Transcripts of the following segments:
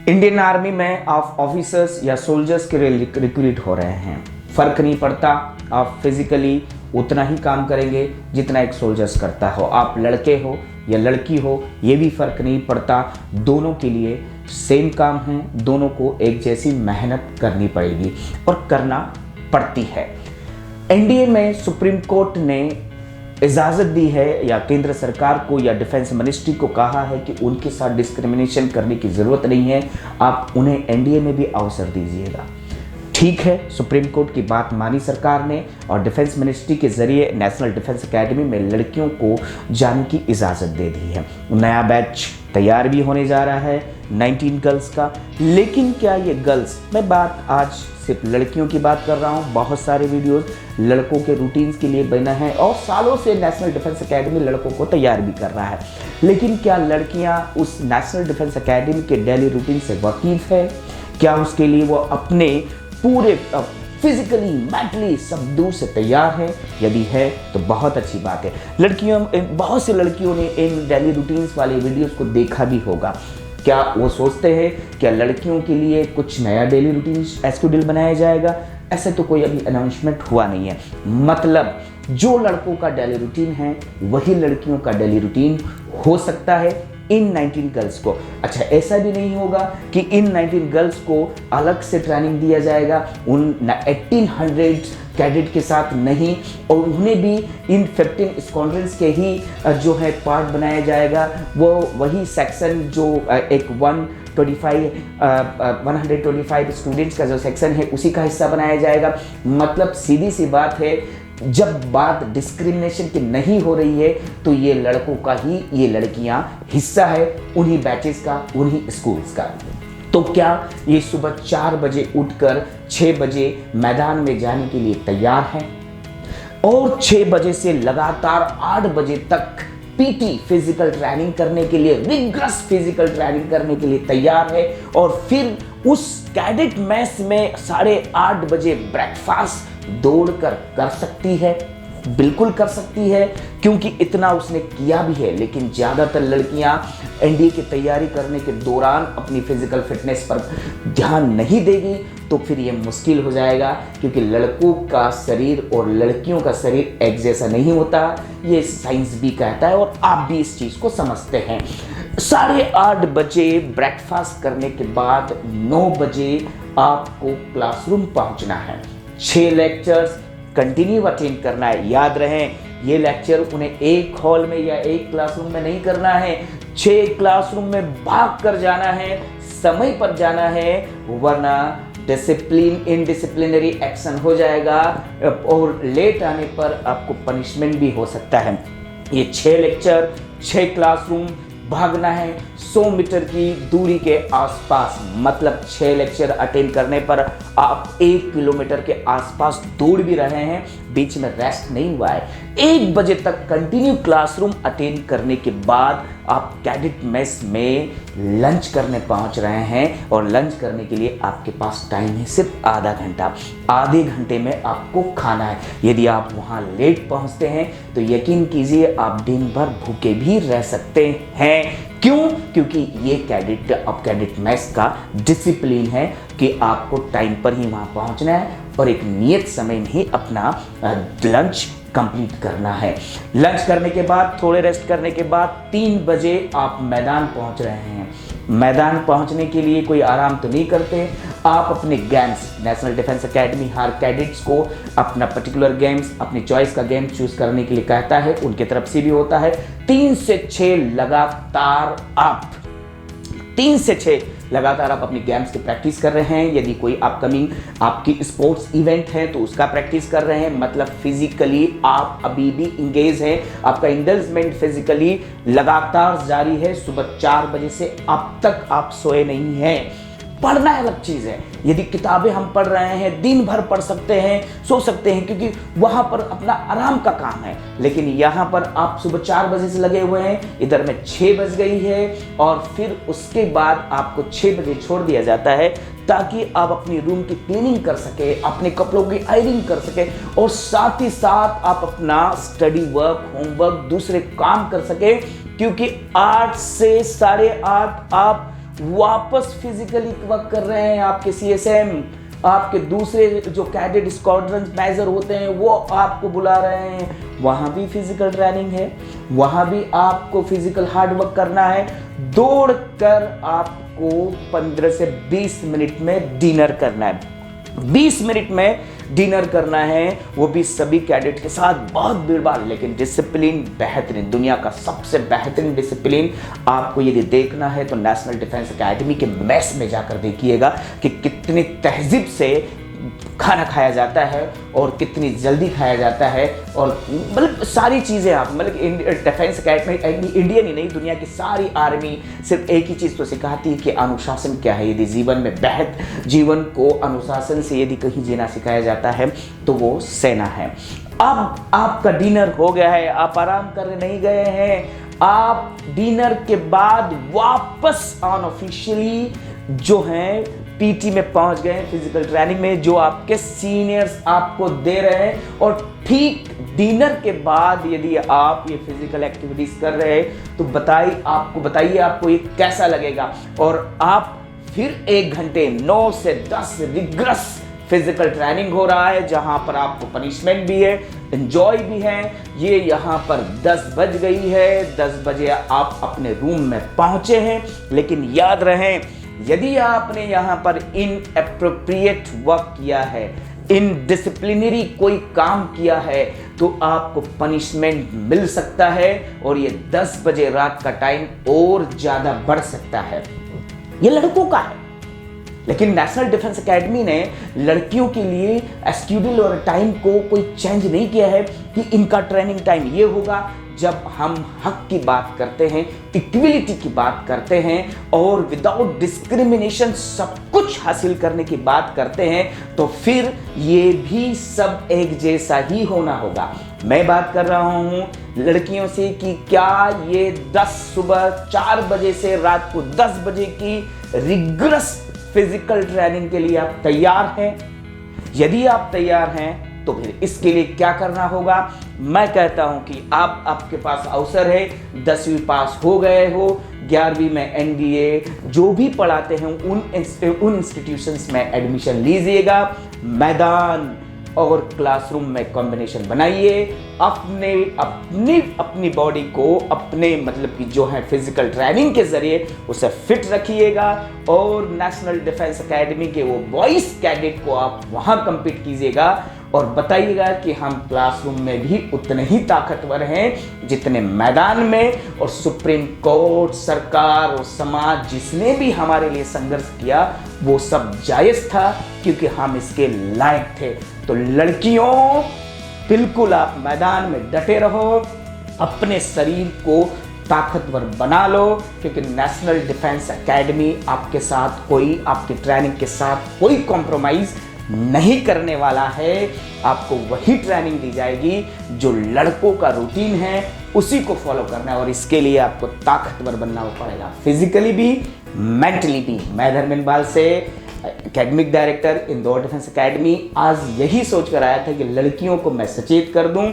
Indian army में आप officers या सोल्जर्स के लिए रिक्रूट हो रहे हैं। फर्क नहीं पड़ता, आप फिजिकली उतना ही काम करेंगे जितना एक सोल्जर्स करता हो। आप लड़के हो या लड़की हो, ये भी फर्क नहीं पड़ता, दोनों के लिए सेम काम है, दोनों को एक जैसी मेहनत करनी पड़ेगी और करना पड़ती है। एनडीए में सुप्रीम कोर्ट ने इजाज़त दी है या केंद्र सरकार को या डिफेंस मिनिस्ट्री को कहा है कि उनके साथ डिस्क्रिमिनेशन करने की ज़रूरत नहीं है, आप उन्हें एनडीए में भी अवसर दीजिएगा। ठीक है, सुप्रीम कोर्ट की बात मानी सरकार ने और डिफेंस मिनिस्ट्री के जरिए नेशनल डिफेंस एकेडमी में लड़कियों को जाने की इजाज़त दे दी है। नया बैच तैयार भी होने जा रहा है 19 गर्ल्स का। लेकिन क्या ये गर्ल्स, मैं बात आज सिर्फ लड़कियों की बात कर रहा हूँ, बहुत सारे वीडियोस लड़कों के रूटीन्स के लिए बना है और सालों से नेशनल डिफेंस एकेडमी लड़कों को तैयार भी कर रहा है। लेकिन क्या लड़कियाँ उस नेशनल डिफेंस एकेडमी के डेली रूटीन से वाकिफ है? क्या उसके लिए वो अपने पूरे फिजिकली मेंटली सब दूर से तैयार है? यदि है तो बहुत अच्छी बात है। बहुत सी लड़कियों ने इन डेली रूटीन्स वाले वीडियोस को देखा भी होगा। क्या वो सोचते हैं क्या लड़कियों के लिए कुछ नया डेली रूटीन शेड्यूल बनाया जाएगा? ऐसे तो कोई अभी अनाउंसमेंट हुआ नहीं है। मतलब जो लड़कों का डेली रूटीन है वही लड़कियों का डेली रूटीन हो सकता है इन 19 गर्ल्स को। अच्छा, ऐसा भी नहीं होगा कि इन 19 गर्ल्स को अलग से ट्रेनिंग दिया जाएगा, उन 1800 कैडेट के साथ नहीं, और उन्हें भी इन 15 स्क्वाड्रंस के ही जो है पार्ट बनाया जाएगा। वो वही सेक्शन जो एक 125 स्टूडेंट्स का जो सेक्शन है उसी का हिस्सा बनाया जाएगा। मतलब सीधी सी बात है, जब बात डिस्क्रिमिनेशन की नहीं हो रही है तो ये लड़कों का ही ये लड़कियां हिस्सा है, उन्हीं बैचेस का, उन्हीं स्कूल्स का। तो क्या ये सुबह 4 बजे उठकर 6 बजे मैदान में जाने के लिए तैयार हैं और 6 बजे से लगातार 8 बजे तक पीटी फिजिकल ट्रेनिंग करने के लिए, रिगरस फिजिकल ट्रेनिंग करने के लिए तैयार है और फिर उस कैडेट मेस में 8:30 बजे ब्रेकफास्ट दौड़कर कर सकती है? बिल्कुल कर सकती है, क्योंकि इतना उसने किया भी है। लेकिन ज़्यादातर लड़कियां एनडीए की तैयारी करने के दौरान अपनी फिजिकल फिटनेस पर ध्यान नहीं देगी तो फिर ये मुश्किल हो जाएगा, क्योंकि लड़कों का शरीर और लड़कियों का शरीर एक जैसा नहीं होता, ये साइंस भी कहता है और आप भी इस चीज़ को समझते हैं। 8:30 बजे ब्रेकफास्ट करने के बाद 9 बजे आपको क्लासरूम पहुंचना है। 6 लेक्चर्स कंटिन्यू अटेंड करना है। याद रहें, ये लेक्चर उन्हें एक हॉल में या एक क्लासरूम में नहीं करना है, 6 क्लासरूम में भाग कर जाना है, समय पर जाना है, वरना इनडिसिप्लिनरी एक्शन हो जाएगा और लेट आने पर आपको पनिशमेंट भी हो सकता है। ये 6 लेक्चर, 6 क्लासरूम, भागना है 100 मीटर की दूरी के आसपास। मतलब 6 लेक्चर अटेंड करने पर आप 1 किलोमीटर के आसपास दौड़ भी रहे हैं, बीच में रेस्ट नहीं हुआ है। 1 बजे तक कंटिन्यू क्लासरूम अटेंड करने के बाद आप कैडेट मेस में लंच करने पहुंच रहे हैं और लंच करने के लिए आपके पास टाइम है सिर्फ आधा घंटा। आधे घंटे में आपको खाना है। यदि आप वहां लेट पहुंचते हैं तो यकीन कीजिए आप दिन भर भूखे भी रह सकते हैं। क्यों? क्योंकि ये कैडेट मेस का डिसिप्लिन है कि आपको टाइम पर ही वहां पहुंचना है और एक नियत समय में ही अपना लंच कंप्लीट करना है। लंच करने के बाद, थोड़े रेस्ट करने के बाद 3 बजे आप मैदान पहुंच रहे हैं। मैदान पहुंचने के लिए कोई आराम तो नहीं करते। आप अपने गेम्स, नेशनल डिफेंस एकेडमी हर कैडेट्स को अपना पर्टिकुलर गेम्स, अपनी चॉइस का गेम चूज करने के लिए कहता है, उनके तरफ से भी होता है। 3 से 6 लगातार आप 3 से 6 लगातार आप अपनी गेम्स की प्रैक्टिस कर रहे हैं। यदि कोई अपकमिंग आपकी स्पोर्ट्स इवेंट है तो उसका प्रैक्टिस कर रहे हैं। मतलब फिजिकली आप अभी भी इंगेज हैं, आपका इंडल्जमेंट फिजिकली लगातार जारी है। सुबह 4 बजे से अब तक आप सोए नहीं हैं। पढ़ना अलग चीज़ है। यदि किताबें हम पढ़ रहे हैं, दिन भर पढ़ सकते हैं, सो सकते हैं, क्योंकि वहाँ पर अपना आराम का काम है। लेकिन यहाँ पर आप सुबह 4 बजे से लगे हुए हैं, इधर में 6 बज गई है और फिर उसके बाद आपको 6 बजे छोड़ दिया जाता है ताकि आप अपनी रूम की क्लीनिंग कर सके, अपने कपड़ों की आयरनिंग कर सके और साथ ही साथ आप अपना स्टडी वर्क, होमवर्क, दूसरे काम कर सके, क्योंकि 8 से 8:30 आप वापस फिजिकली वर्क कर रहे हैं। आपके CSM, आपके दूसरे जो कैडेट स्क्वाड्रन मेजर होते हैं वो आपको बुला रहे हैं, वहाँ भी फिजिकल ट्रेनिंग है, वहाँ भी आपको फिजिकल हार्ड वर्क करना है। दौड़ कर आपको 15 से 20 मिनट में डिनर करना है, 20 मिनट में डिनर करना है, वो भी सभी कैडेट के साथ। बहुत भीड़-भाड़, लेकिन डिसिप्लिन बेहतरीन, दुनिया का सबसे बेहतरीन डिसिप्लिन आपको यदि देखना है तो नेशनल डिफेंस एकेडमी के मेस में जाकर देखिएगा कि कितनी तहजीब से खाना खाया जाता है और कितनी जल्दी खाया जाता है। और मतलब सारी चीज़ें आप मतलब डिफेंस एकेडमी इंडियन ही नहीं, दुनिया की सारी आर्मी सिर्फ एक ही चीज़ तो सिखाती है कि अनुशासन क्या है। यदि जीवन को अनुशासन से यदि कहीं जीना सिखाया जाता है तो वो सेना है। अब आपका डिनर हो गया है, आप आराम करने नहीं गए हैं, आप डिनर के बाद वापस अनऑफिशियली जो है PT में पहुंच गए, फिजिकल ट्रेनिंग में, जो आपके सीनियर्स आपको दे रहे हैं। और ठीक डिनर के बाद यदि आप ये फिजिकल एक्टिविटीज कर रहे हैं तो बताइए आपको ये कैसा लगेगा। और आप फिर 1 घंटे 9 से 10 रिग्रेस फिजिकल ट्रेनिंग हो रहा है, जहां पर आपको पनिशमेंट भी है, एंजॉय भी है। ये यहाँ पर 10 बज गई है, 10 बजे आप अपने रूम में पहुंचे हैं। लेकिन याद रहे, यदि आपने यहाँ पर इनएप्रोप्रिएट वर्क किया है, इनडिसिप्लिनरी कोई काम किया है, तो आपको पनिशमेंट मिल सकता है और ये 10 बजे रात का टाइम और ज्यादा बढ़ सकता है। ये लड़कों का है, लेकिन नेशनल डिफेंस एकेडमी ने लड़कियों के लिए शेड्यूल और टाइम को कोई चेंज नहीं किया है कि इनका ट्रेनिंग टाइम ये होगा। जब हम हक की बात करते हैं, इक्विलिटी की बात करते हैं और विदाउट डिस्क्रिमिनेशन सब कुछ हासिल करने की बात करते हैं, तो फिर ये भी सब एक जैसा ही होना होगा। मैं बात कर रहा हूं लड़कियों से कि क्या ये 10 सुबह 4 बजे से रात को 10 बजे की रिग्रेस फिजिकल ट्रेनिंग के लिए आप तैयार हैं? यदि आप तैयार हैं तो फिर इसके लिए क्या करना होगा? मैं कहता हूं कि आपके पास अवसर है, 10वीं पास हो गए हो, 11वीं में NDA जो भी पढ़ाते हैं उन इंस्टीट्यूशंस में एडमिशन लीजिएगा। मैदान और क्लासरूम में कॉम्बिनेशन बनाइए। अपनी बॉडी को अपने मतलब कि जो है फिजिकल ट्रेनिंग के जरिए उसे फिट रखिएगा और नेशनल डिफेंस एकेडमी के वो बॉयज कैडेट को आप वहां कंपीट कीजिएगा और बताइएगा कि हम क्लासरूम में भी उतने ही ताकतवर हैं जितने मैदान में। और सुप्रीम कोर्ट, सरकार और समाज जिसने भी हमारे लिए संघर्ष किया वो सब जायज था, क्योंकि हम इसके लायक थे। तो लड़कियों, बिल्कुल आप मैदान में डटे रहो, अपने शरीर को ताकतवर बना लो, क्योंकि नेशनल डिफेंस एकेडमी आपके साथ आपकी ट्रेनिंग के साथ कोई कॉम्प्रोमाइज नहीं करने वाला है। आपको वही ट्रेनिंग दी जाएगी जो लड़कों का रूटीन है, उसी को फॉलो करना है। और इसके लिए आपको ताकतवर बनना पड़ेगा, फिजिकली भी, मेंटली भी। मैं धर्मेंद्र बाल से, academic director Indore defence academy, आज यही सोच कर आया था कि लड़कियों को मैं सचेत कर दूं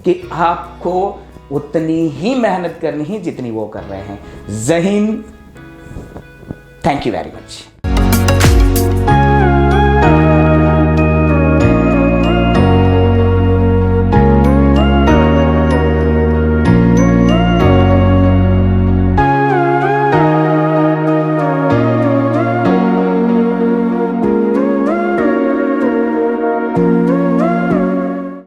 कि आपको उतनी ही मेहनत करनी है जितनी वो कर रहे हैं। जय Hind, thank you very much.